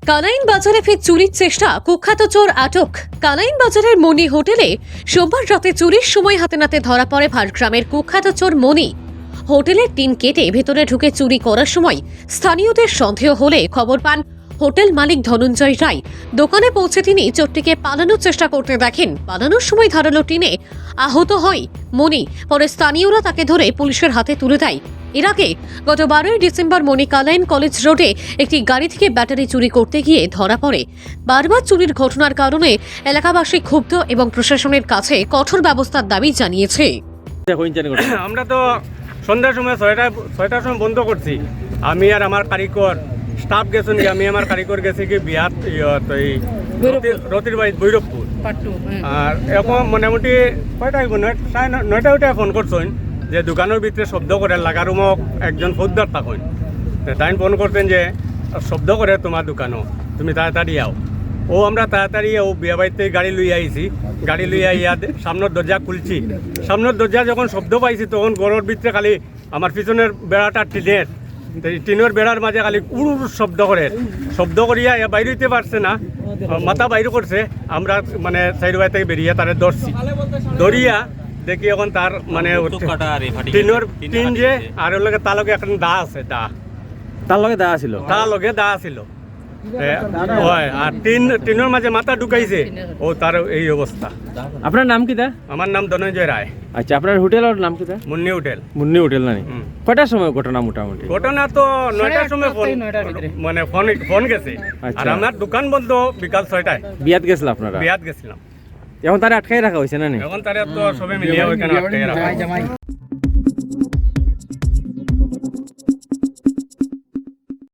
কানাইন বাজারে ফের চুরির চেষ্টা, কুখ্যাত চোর আটক। কানাইন বাজারের মণি হোটেলে সোমবার রাতে চুরির সময় হাতে নাতে ধরা পড়ে ভাটগ্রামের কুখ্যাত চোর মণি। হোটেলের টিন কেটে ভেতরে ঢুকে চুরি করার সময় স্থানীয়দের সন্দেহ হলে খবর পান হোটেল মালিক ধনঞ্জয় রায়। দোকানে পৌঁছে তিনি চোরটিকে পালানোর চেষ্টা করতে দেখেন। পালানোর সময় ধারালো টিনে আহত হয় মণি। পরে স্থানীয়রা তাকে ধরে পুলিশের হাতে তুলে দেয়। এর আগে গত 12ই ডিসেম্বর মণি কালাইন কলেজ রোডে একটি গাড়ি থেকে ব্যাটারি চুরি করতে গিয়ে ধরা পড়ে। বারবার চুরির ঘটনার কারণে এলাকাবাসী ক্ষুব্ধ এবং প্রশাসনের কাছে কঠোর ব্যবস্থার দাবি জানিয়েছে। আমরা তো সন্ধ্যার সময় ছয়টার সময় বন্ধ করছি। আমি আর আমার কারিগর স্টাফ গেছেন কি, আমি আমার কারিগর গেছি কি বিহার রতির বাড়ি ভৈরবপুর। আর এখন মোটামুটি কয়টা নয়টা ফোন করছেন যে দোকানের ভিতরে শব্দ করে লাগার রুমক একজন ফৌজদার থাকেন। তাই ফোন করতেন যে শব্দ করে তোমার দোকানও, তুমি তাড়াতাড়ি আও। ও আমরা তাড়াতাড়ি ও বিয়া বাড়িতে গাড়ি লইয়া আইছি। গাড়ি লইয়া ইয়া সামনের দরজা খুলছি। সামনের দরজা যখন শব্দ পাইছি তখন ঘরের ভিতরে খালি আমার পিছনের বেড়াটা টিনের বেড়ার মাঝে খালি উড় শব্দ করিয়া বাইরে হইতে পারছে না, মাথা বাইরে করছে। আমরা মানে সাইড বাই থেকে বেরিয়ে তারে ধরছি। ধরিয়া দেখি এখন তার মানে টিন যে আর ওর লগে তার লগে এখন দা আছে, তার লগে দা ছিল হয়। আর টিনের মাঝে মাথা ঢুকাইছে ও, তার এই অবস্থা। আপনার নাম কি দা? আমার নাম ধনঞ্জয় রায়। আচ্ছা, আপনার হোটেলের নাম কি দা? মুন্নি হোটেল। মুন্নি হোটেল না? কয়টার সময় ঘটনা মোটামুটি? ঘটনা তো 9টার সময় মানে ফোন গেছে। আর আমার দোকান বন্ধ বিকাল 6টায়। বিয়াত গেছিল আপনারা? বিয়াত গেছিলাম। এখন তারা আটকাই রাখা হয়েছে না? এখন তারা তো সবে মিলিয়ে ওইখানে আটকাই রাখা।